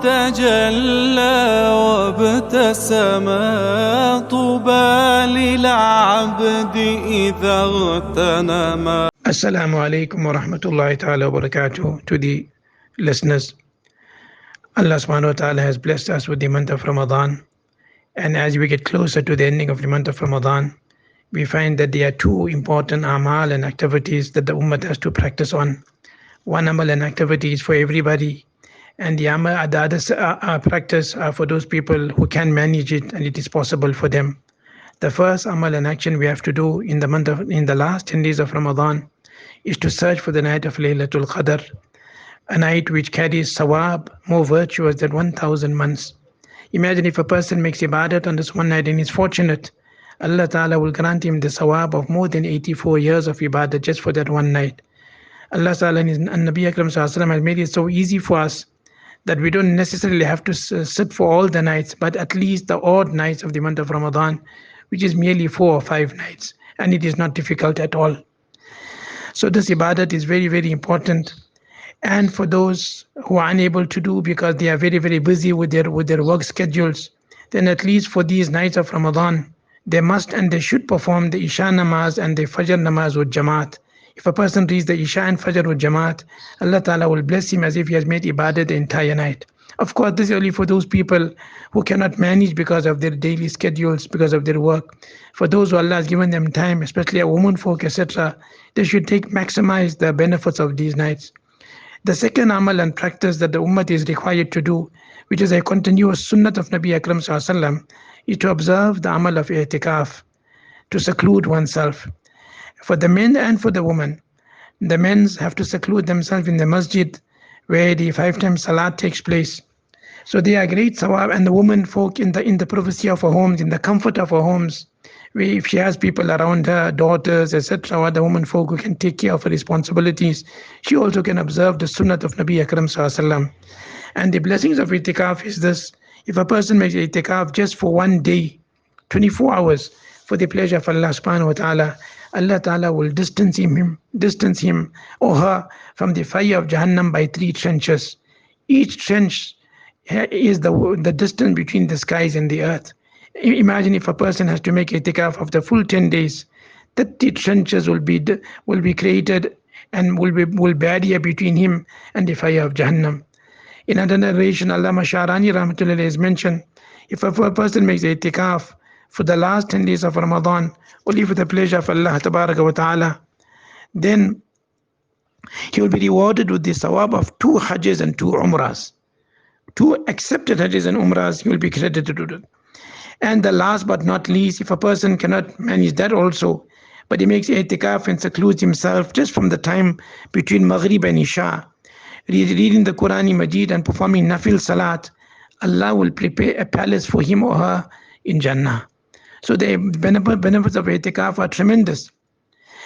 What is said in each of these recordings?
تجلى وابتسم طوبى للعبد إذا اغتنم. Assalamu alaikum wa rahmatullahi ta'ala wa barakatuh. To the listeners, Allah subhanahu wa ta'ala has blessed us with the month of Ramadan, and as we get closer to the ending of the month of Ramadan, we find that there are two important amal and activities that the ummah has to practice on. One amal and activity is for everybody, and the other practice are for those people who can manage it and it is possible for them. The first amal and action we have to do in the last 10 days of Ramadan is to search for the night of Laylatul Qadr, a night which carries sawab more virtuous than 1,000 months. Imagine if a person makes ibadat on this one night and is fortunate, Allah Ta'ala will grant him the sawab of more than 84 years of ibadat just for that one night. Allah Ta'ala and Nabi Akram Sallallahu Alaihi Wasallam has made it so easy for us that we don't necessarily have to sit for all the nights, but at least the odd nights of the month of Ramadan, which is merely 4 or 5 nights, and it is not difficult at all. So this ibadat is very, very important. And for those who are unable to do because they are very, very busy with their work schedules, then at least for these nights of Ramadan, they must and they should perform the Isha namaz and the Fajr namaz with Jamaat. If a person reads the Isha and Fajr with Jamaat, Allah Ta'ala will bless him as if he has made ibadat the entire night. Of course, this is only for those people who cannot manage because of their daily schedules, because of their work. For those who Allah has given them time, especially a woman folk, etc., they should maximize the benefits of these nights. The second amal and practice that the ummah is required to do, which is a continuous sunnat of Nabi Akram Sallallahu Alaihi Wasallam, is to observe the amal of i'tikaf, to seclude oneself. For the men and for the women, the men have to seclude themselves in the masjid where the 5 times salat takes place. So they are great sawab, and the woman folk in the privacy of her homes, in the comfort of her homes, where if she has people around her, daughters, etc., or the woman folk who can take care of her responsibilities, she also can observe the sunnat of Nabi Akram Sallallahu Alaihi Wasallam. And the blessings of itikaf is this: if a person makes itikaf just for one day, 24 hours, for the pleasure of Allah subhanahu wa ta'ala, Allah Ta'ala will distance him or her from the fire of Jahannam by 3 trenches. Each trench is the distance between the skies and the earth. Imagine if a person has to make itikaf of the full 10 days, 30 trenches will be created and will barrier between him and the fire of Jahannam. In another narration, Allama Sharani Rahmatullah has mentioned, if a person makes itikaf for the last 10 days of Ramadan, only for the pleasure of Allah Tabaraka wa Ta'ala, then he will be rewarded with the sawab of 2 hajjs and 2 umrahs. 2 accepted hajjs and umrahs he will be credited with it. And the last but not least, if a person cannot manage that also, but he makes i'tikaf and secludes himself just from the time between Maghrib and Isha, reading the Quran Majid and performing Nafil Salat, Allah will prepare a palace for him or her in Jannah. So the benefits of i'tikaf are tremendous.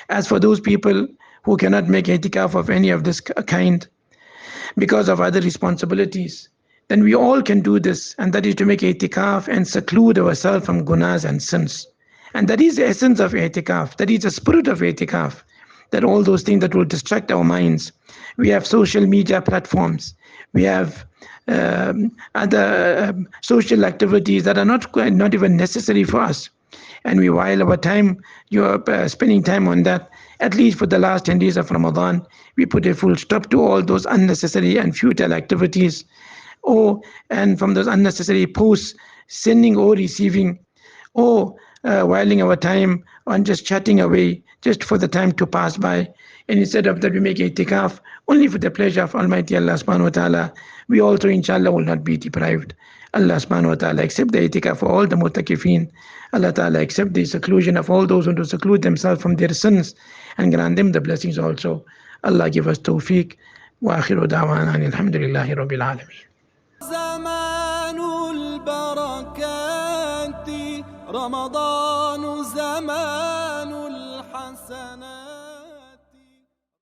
As for those people who cannot make i'tikaf of any of this kind because of other responsibilities, then we all can do this, and that is to make i'tikaf and seclude ourselves from gunas and sins. And that is the essence of i'tikaf, that is the spirit of i'tikaf, that all those things that will distract our minds. We have social media platforms, we have other social activities that are not even necessary for us, and we while our time spending time on that. At least for the last 10 days of Ramadan, we put a full stop to all those unnecessary and futile activities, and from those unnecessary posts, sending or receiving, or whiling our time on just chatting away just for the time to pass by. And instead of that, we make i'tikaf only for the pleasure of Almighty Allah subhanahu wa ta'ala. We also inshallah will not be deprived. Allah subhanahu wa ta'ala accept the i'tikaf for all the mutakifin. Allah ta'ala accept the seclusion of all those who do seclude themselves from their sins, and grant them the blessings also. Allah give us tawfiq. Wa akhiru da'wana alhamdulillahi rabbil alameen. زمان البركات رمضان زمان